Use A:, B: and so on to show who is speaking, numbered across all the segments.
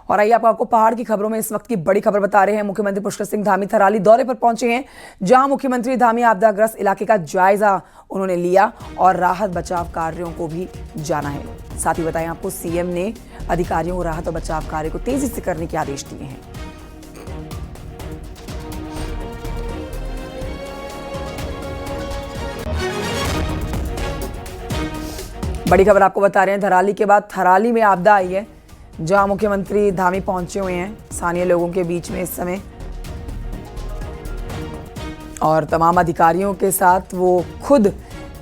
A: और आइए आपको पहाड़ की खबरों में इस वक्त की बड़ी खबर बता रहे हैं। मुख्यमंत्री पुष्कर सिंह धामी थराली दौरे पर पहुंचे हैं, जहां मुख्यमंत्री धामी आपदाग्रस्त इलाके का जायजा उन्होंने लिया और राहत बचाव कार्यों को भी जाना है। साथ ही बताएं आपको सीएम ने अधिकारियों को राहत और बचाव कार्य को तेजी से करने के आदेश दिए हैं। बड़ी खबर आपको बता रहे हैं, धराली के बाद थराली में आपदा आई है, जहां मुख्यमंत्री धामी पहुंचे हुए हैं स्थानीय लोगों के बीच में इस समय और तमाम अधिकारियों के साथ वो खुद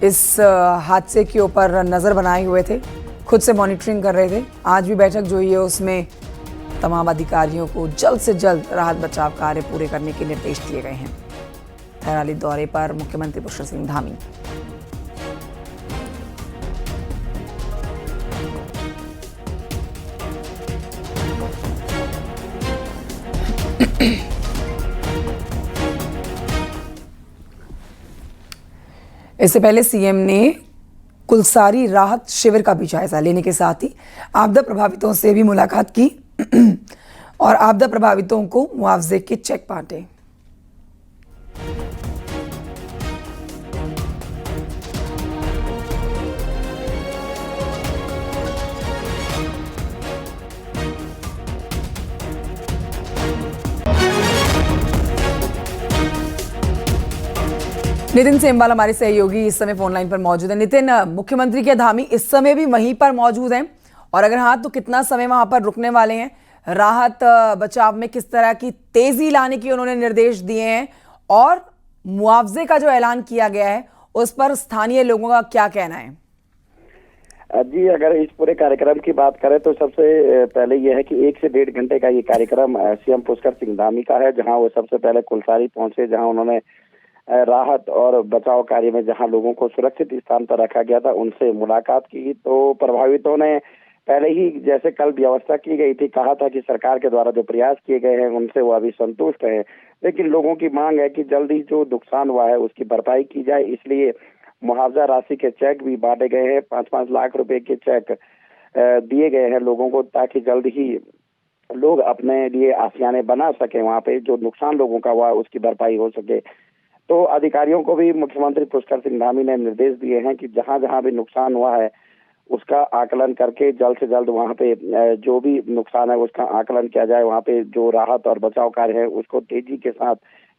A: इस हादसे के ऊपर नज़र बनाए हुए थे, खुद से मॉनिटरिंग कर रहे थे। आज भी बैठक जो है उसमें तमाम अधिकारियों को जल्द से जल्द राहत बचाव कार्य पूरे करने के निर्देश दिए गए हैं। थराली दौरे पर मुख्यमंत्री पुष्कर सिंह धामी। इससे पहले सीएम ने कुलसारी राहत शिविर का भी जायजा लेने के साथ ही आपदा प्रभावितों से भी मुलाकात की और आपदा प्रभावितों को मुआवजे के चेक बांटे। नितिन सेमवाल हमारे सहयोगी इस समय फोन लाइन पर मौजूद है। नितिन, मुख्यमंत्री के धामी इस समय भी वहीं पर मौजूद हैं और अगर हाँ तो कितना समय वहां पर रुकने वाले हैं? राहत बचाव में किस तरह की तेजी लाने की उन्होंने निर्देश दिए हैं और मुआवजे का जो ऐलान किया गया है उस पर स्थानीय लोगों का क्या कहना है?
B: जी, अगर इस पूरे कार्यक्रम की बात करें तो सबसे पहले यह है कि 1 से 1.5 घंटे का ये कार्यक्रम सीएम पुष्कर सिंह धामी का है, जहां वो सबसे पहले कुलसारी पहुंचे, जहां उन्होंने राहत और बचाव कार्य में जहां लोगों को सुरक्षित स्थान पर रखा गया था उनसे मुलाकात की। तो प्रभावितों ने पहले ही जैसे कल व्यवस्था की गई थी, कहा था कि सरकार के द्वारा जो प्रयास किए गए हैं उनसे वो अभी संतुष्ट हैं, लेकिन लोगों की मांग है कि जल्द ही जो नुकसान हुआ है उसकी भरपाई की जाए। इसलिए मुआवजा राशि के चेक भी बांटे गए हैं, 5-5 लाख रुपए के चेक दिए गए हैं लोगों को, ताकि जल्द ही लोग अपने लिए आशियाने बना सके, वहां पे जो नुकसान लोगों का हुआ उसकी भरपाई हो सके। तो अधिकारियों को भी मुख्यमंत्री पुष्कर सिंह धामी ने निर्देश दिए हैं कि जहां जहां भी नुकसान हुआ है उसका आकलन करके जल्द से जल्द वहां पे जो भी नुकसान है उसका आकलन किया जाए, वहां पे जो राहत और बचाव कार्य है उसको तेजी के साथ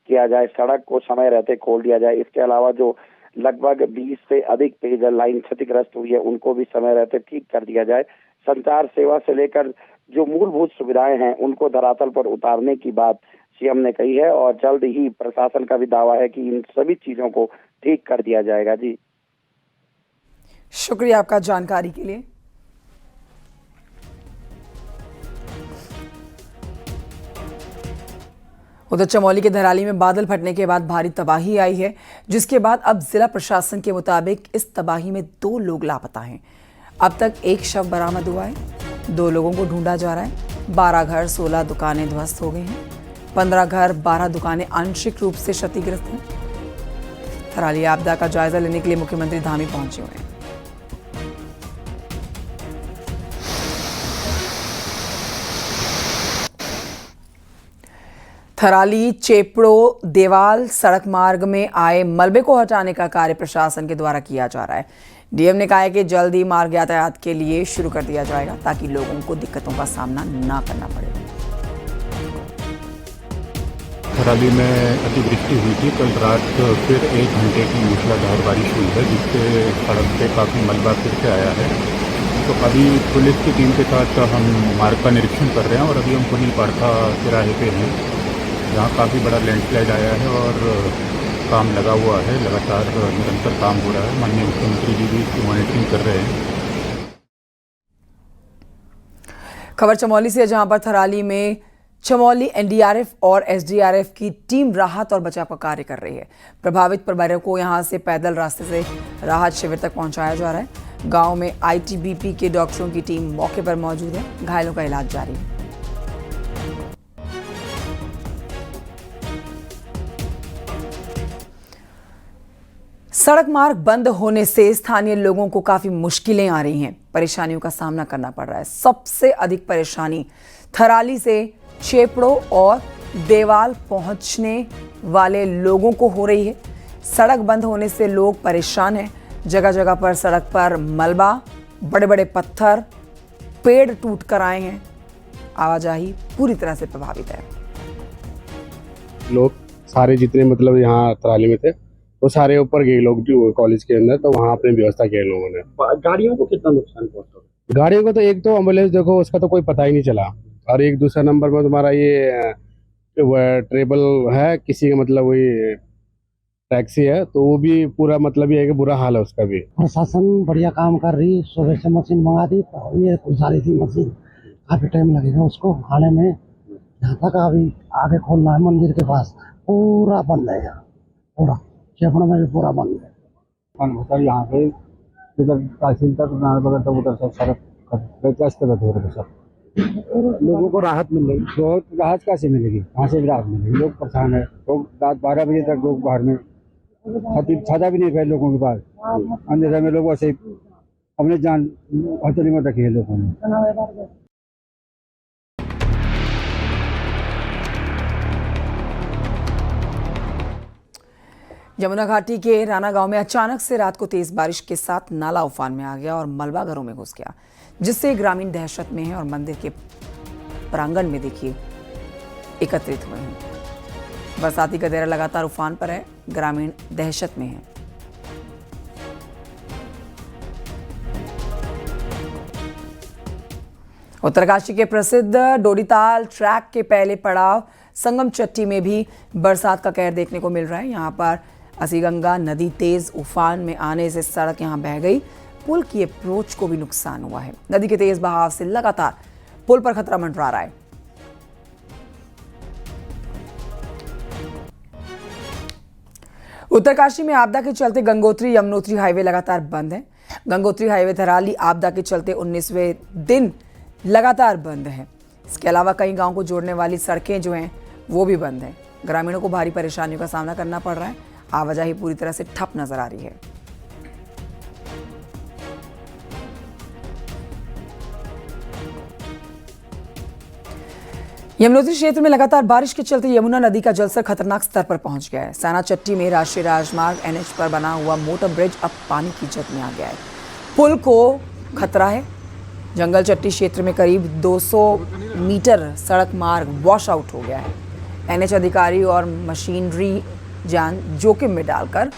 B: किया जाए, सड़क को समय रहते खोल दिया जाए। इसके अलावा जो लगभग 20 से अधिक पेयजल लाइन क्षतिग्रस्त हुई है उनको भी समय रहते ठीक कर दिया जाए। संचार सेवा से लेकर जो मूलभूत सुविधाएं हैं उनको धरातल पर उतारने की बात सीएम ने कही है और जल्द ही प्रशासन का भी दावा है कि इन सभी चीजों को ठीक कर दिया जाएगा। जी,
A: शुक्रिया आपका जानकारी के लिए। उधर चमोली के धराली में बादल फटने के बाद भारी तबाही आई है, जिसके बाद अब जिला प्रशासन के मुताबिक इस तबाही में 2 लोग लापता हैं। अब तक 1 शव बरामद हुआ है, 2 लोगों को ढूंढा जा रहा है। 12 घर 16 दुकानें ध्वस्त हो गई हैं, 15 घर 12 दुकानें आंशिक रूप से क्षतिग्रस्त हैं। थराली आपदा का जायजा लेने के लिए मुख्यमंत्री धामी पहुंचे हुए हैं। थराली चेपड़ो देवाल सड़क मार्ग में आए मलबे को हटाने का कार्य प्रशासन के द्वारा किया जा रहा है। डीएम ने कहा है कि जल्द ही मार्ग यातायात के लिए शुरू कर दिया जाएगा ताकि लोगों को दिक्कतों का सामना ना करना पड़े।
C: थराली में अतिवृष्टि हुई थी, कल रात फिर 1 घंटे की मूसलाधार बारिश हुई है, जिससे सड़क पे काफ़ी मलबा फिर से आया है। तो अभी पुलिस की टीम के साथ हम मार्ग का निरीक्षण कर रहे हैं और अभी हम पुनी पारखा तिराहे पे हैं, जहाँ काफ़ी बड़ा लैंडस्लाइड आया है और काम लगा हुआ है, लगातार निरंतर काम हो रहा है। माननीय मुख्यमंत्री जी भी इसकी मॉनिटरिंग कर रहे हैं।
A: खबर चमोली से, जहां पर थराली में चमोली एनडीआरएफ और एसडीआरएफ की टीम राहत और बचाव का कार्य कर रही है। प्रभावित परिवारों को यहां से पैदल रास्ते से राहत शिविर तक पहुंचाया जा रहा है। गांव में आईटीबीपी के डॉक्टरों की टीम मौके पर मौजूद है, घायलों का इलाज जारी है। सड़क मार्ग बंद होने से स्थानीय लोगों को काफी मुश्किलें आ रही हैं, परेशानियों का सामना करना पड़ रहा है। सबसे अधिक परेशानी थराली से छेपड़ों और देवाल पहुंचने वाले लोगों को हो रही है। सड़क बंद होने से लोग परेशान हैं। जगह जगह पर सड़क पर मलबा, बड़े बड़े पत्थर, पेड़ टूट कर आए हैं। आवाजाही पूरी तरह से प्रभावित है।
D: लोग सारे जितने मतलब यहाँ तराली में थे वो सारे ऊपर गए लोग जो कॉलेज के अंदर, तो वहाँ अपनी व्यवस्था किया लोगों ने।
E: गाड़ियों को कितना नुकसान पहुंचा?
D: गाड़ियों को तो एक तो एम्बुलेंस देखो उसका तो कोई पता ही नहीं चला, और एक दूसरा नंबर में तुम्हारा ये ट्रेबल है किसी का मतलब वही टैक्सी है, तो वो भी पूरा मतलब ये है कि बुरा हाल है उसका भी।
F: प्रशासन बढ़िया काम कर रही, सुबह से मशीन मंगा दी, ये सारी थी मशीन, काफी टाइम लगेगा उसको आने में। यहाँ तक अभी आगे खोलना है मंदिर के पास, पूरा बंद है यहाँ, पूरा छेपड़ में भी पूरा बंद है।
G: सर यहाँ पे इधर तहसील तक नारायणनगर तक उधर सब सड़क हो रहे सब
F: लोगों को राहत मिल रही।
G: बहुत राहत कैसे मिलेगी? कहाँ से राहत मिलेगी? लोग परेशान है। लोग रात 12 बजे तक लोग बाहर में, छाता भी नहीं है लोगों के पास, अंधेरे में लोग ऐसे अपने जान हथेली में रखी है लोगों ने।
A: यमुना घाटी के राना गांव में अचानक से रात को तेज बारिश के साथ नाला उफान में आ गया और मलबा घरों में घुस गया, जिससे ग्रामीण दहशत में है और मंदिर के प्रांगण में देखिए एकत्रित हुए हैं। बरसाती का दौर लगातार उफान पर है, ग्रामीण दहशत में है। उत्तरकाशी के प्रसिद्ध डोडीताल ट्रैक के पहले पड़ाव संगम चट्टी में भी बरसात का कहर देखने को मिल रहा है। यहाँ पर असीगंगा नदी तेज उफान में आने से सड़क यहाँ बह गई। पुल की अप्रोच को भी नुकसान हुआ है। नदी के तेज बहाव से लगातार पुल पर खतरा मंडरा रहा है। उत्तरकाशी में आपदा के चलते गंगोत्री यमुनोत्री हाईवे लगातार बंद है। गंगोत्री हाईवे थराली आपदा के चलते 19वें दिन लगातार बंद है। इसके अलावा कई गांव को जोड़ने वाली सड़कें जो हैं वो भी बंद हैं। ग्रामीणों को भारी परेशानियों का सामना करना पड़ रहा है। आवाजाही पूरी तरह से ठप नजर आ रही है। यमुनोत्री क्षेत्र में लगातार बारिश के चलते यमुना नदी का जलस्तर खतरनाक स्तर पर पहुंच गया है। सैना चट्टी में राष्ट्रीय राजमार्ग NH पर बना हुआ मोटर ब्रिज अब पानी की जद में आ गया है। पुल को खतरा है। जंगल चट्टी क्षेत्र में करीब 200 मीटर सड़क मार्ग वॉश आउट हो गया है। NH अधिकारी और मशीनरी जान जोखिम में डालकर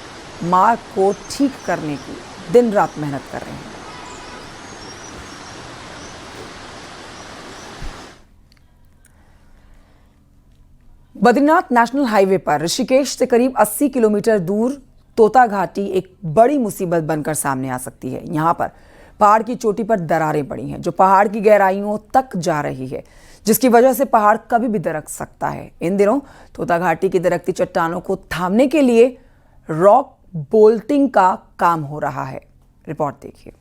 A: मार्ग को ठीक करने की दिन रात मेहनत कर रहे हैं। बद्रीनाथ नेशनल हाईवे पर ऋषिकेश से करीब 80 किलोमीटर दूर तोता घाटी एक बड़ी मुसीबत बनकर सामने आ सकती है। यहाँ पर पहाड़ की चोटी पर दरारें पड़ी हैं जो पहाड़ की गहराइयों तक जा रही है, जिसकी वजह से पहाड़ कभी भी दरक सकता है। इन दिनों तोता घाटी की दरकती चट्टानों को थामने के लिए रॉक बोल्टिंग का काम हो रहा है। रिपोर्ट देखिए।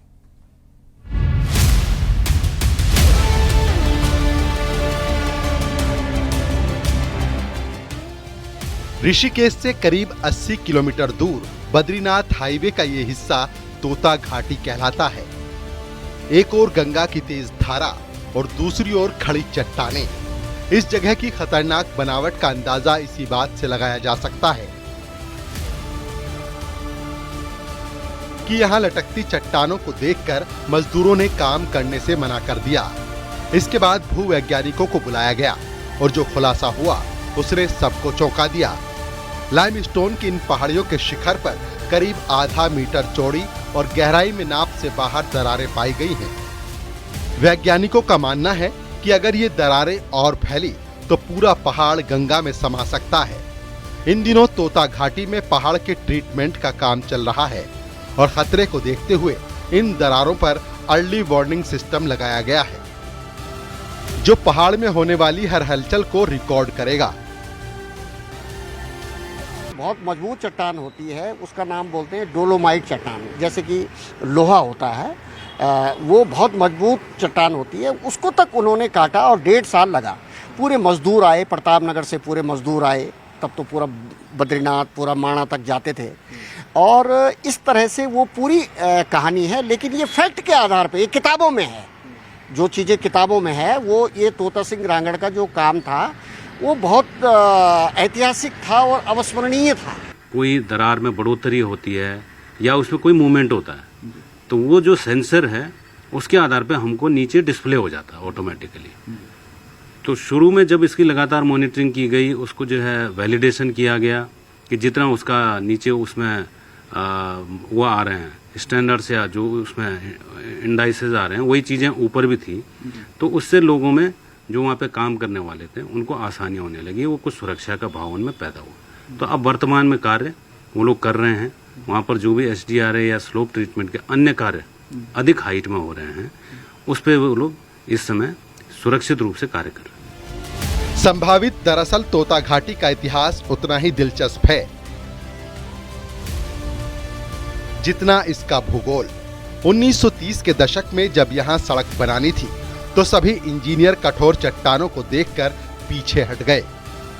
H: ऋषिकेश से करीब 80 किलोमीटर दूर बद्रीनाथ हाईवे का ये हिस्सा तोता घाटी कहलाता है। एक ओर गंगा की तेज धारा और दूसरी ओर खड़ी चट्टानें। इस जगह की खतरनाक बनावट का अंदाजा इसी बात से लगाया जा सकता है कि यहाँ लटकती चट्टानों को देखकर मजदूरों ने काम करने से मना कर दिया। इसके बाद भूवैज्ञानिकों को बुलाया गया और जो खुलासा हुआ उसने सबको चौंका दिया। लाइमस्टोन की इन पहाड़ियों के शिखर पर करीब आधा मीटर चौड़ी और गहराई में नाप से बाहर दरारें पाई गई हैं। वैज्ञानिकों का मानना है कि अगर ये दरारें और फैली तो पूरा पहाड़ गंगा में समा सकता है। इन दिनों तोता घाटी में पहाड़ के ट्रीटमेंट का काम चल रहा है और खतरे को देखते हुए इन दरारों पर अर्ली वार्निंग सिस्टम लगाया गया है जो पहाड़ में होने वाली हर हलचल को रिकॉर्ड करेगा।
I: बहुत मजबूत चट्टान होती है, उसका नाम बोलते हैं डोलोमाइट चट्टान। जैसे कि लोहा होता है, वो बहुत मजबूत चट्टान होती है। उसको तक उन्होंने काटा और 1.5 साल लगा। पूरे मजदूर आए, प्रताप नगर से पूरे मजदूर आए, तब तो पूरा बद्रीनाथ पूरा माणा तक जाते थे। और इस तरह से वो पूरी कहानी है, लेकिन ये फैक्ट के आधार पे, ये किताबों में है, जो चीज़ें किताबों में है वो ये तोता सिंह रांगड़ का जो काम था वो बहुत ऐतिहासिक था और अविस्मरणीय था।
J: कोई दरार में बढ़ोतरी होती है या उसमें कोई मूवमेंट होता है तो वो जो सेंसर है उसके आधार पे हमको नीचे डिस्प्ले हो जाता है ऑटोमेटिकली। तो शुरू में जब इसकी लगातार मॉनिटरिंग की गई, उसको जो है वैलिडेशन किया गया कि जितना उसका नीचे उसमें वो आ रहे हैं स्टैंडर्ड्स या जो उसमें इंडाइसेस आ रहे हैं वही चीज़ें ऊपर भी थी, तो उससे लोगों में जो वहाँ पे काम करने वाले थे उनको आसानी होने लगी, वो कुछ सुरक्षा का भाव उनमें पैदा हुआ। तो अब वर्तमान में कार्य वो लोग कर रहे हैं, वहाँ पर जो भी SDRA या स्लोप ट्रीटमेंट के अन्य कार्य अधिक हाइट में हो रहे हैं उस पर वो लोग इस समय सुरक्षित रूप से कार्य कर रहे हैं।
H: संभावित दरअसल तोता घाटी का इतिहास उतना ही दिलचस्प है जितना इसका भूगोल। 1930 के दशक में जब यहाँ सड़क बनानी थी तो सभी इंजीनियर कठोर चट्टानों को देखकर पीछे हट गए।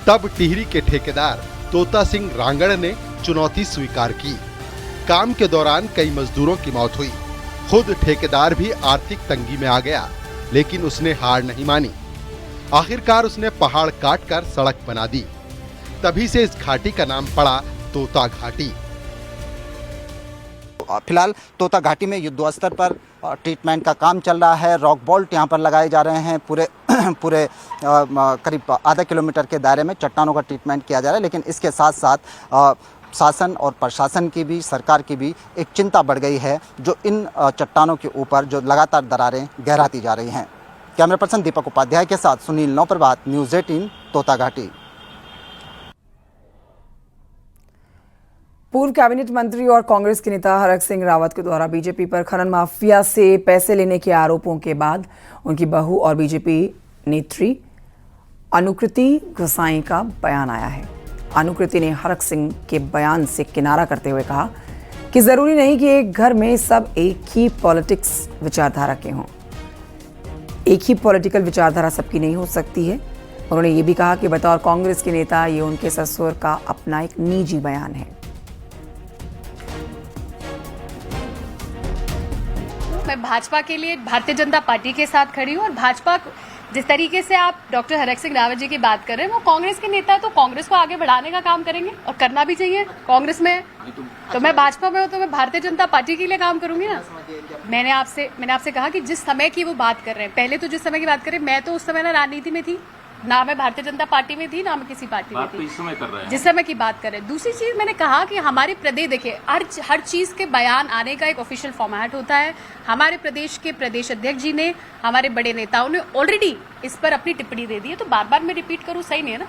H: तब टिहरी के ठेकेदार तोता सिंह रांगड़ ने चुनौती स्वीकार की। काम के दौरान कई मजदूरों की मौत हुई। खुद ठेकेदार भी आर्थिक तंगी में आ गया, लेकिन उसने हार नहीं मानी। आखिरकार उसने पहाड़ काटकर सड़क बना दी। तभी से इस घाटी का नाम पड़ा तोता घाटी।
K: फिलहाल तोता घाटी में युद्ध स्तर पर ट्रीटमेंट का काम चल रहा है। रॉक बोल्ट यहाँ पर लगाए जा रहे हैं। पूरे करीब आधा किलोमीटर के दायरे में चट्टानों का ट्रीटमेंट किया जा रहा है। लेकिन इसके साथ साथ शासन और प्रशासन की भी, सरकार की भी एक चिंता बढ़ गई है जो इन चट्टानों के ऊपर जो लगातार दरारें गहराती जा रही हैं। कैमरा पर्सन दीपक उपाध्याय के साथ सुनील नौप्रभात, न्यूज़ 18 तोता घाटी।
A: पूर्व कैबिनेट मंत्री और कांग्रेस के नेता हरक सिंह रावत के द्वारा बीजेपी पर खनन माफिया से पैसे लेने के आरोपों के बाद उनकी बहू और बीजेपी नेत्री अनुकृति गोसाई का बयान आया है। अनुकृति ने हरक सिंह के बयान से किनारा करते हुए कहा कि जरूरी नहीं कि एक घर में सब एक ही पॉलिटिक्स विचारधारा के हों। एक ही पॉलिटिकल विचारधारा सबकी नहीं हो सकती है। उन्होंने ये भी कहा कि बतौर कांग्रेस के नेता ये उनके ससुर का अपना एक निजी बयान है।
L: मैं भाजपा के लिए भारतीय जनता पार्टी के साथ खड़ी हूँ और भाजपा जिस तरीके से आप डॉक्टर हरक सिंह रावत जी की बात कर रहे हैं वो कांग्रेस के नेता तो कांग्रेस को आगे बढ़ाने का काम करेंगे और करना भी चाहिए। कांग्रेस में तो मैं भाजपा में हूँ तो मैं भारतीय जनता पार्टी के लिए काम करूंगी ना। मैंने आपसे कहा कि जिस समय की वो बात कर रहे हैं, पहले तो जिस समय की बात कर रहे हैं, मैं तो उस समय ना राजनीति में थी, ना मैं भारतीय जनता पार्टी में थी, ना मैं किसी पार्टी में थी। जिस समय की बात कर रहे हैं। दूसरी चीज मैंने कहा कि हमारे प्रदेश, देखिए हर चीज के बयान आने का एक ऑफिशियल फॉर्मेट होता है। हमारे प्रदेश के प्रदेश अध्यक्ष जी ने, हमारे बड़े नेताओं ने ऑलरेडी इस पर अपनी टिप्पणी दे दी है, तो बार बार मैं रिपीट करूं सही नहीं है ना।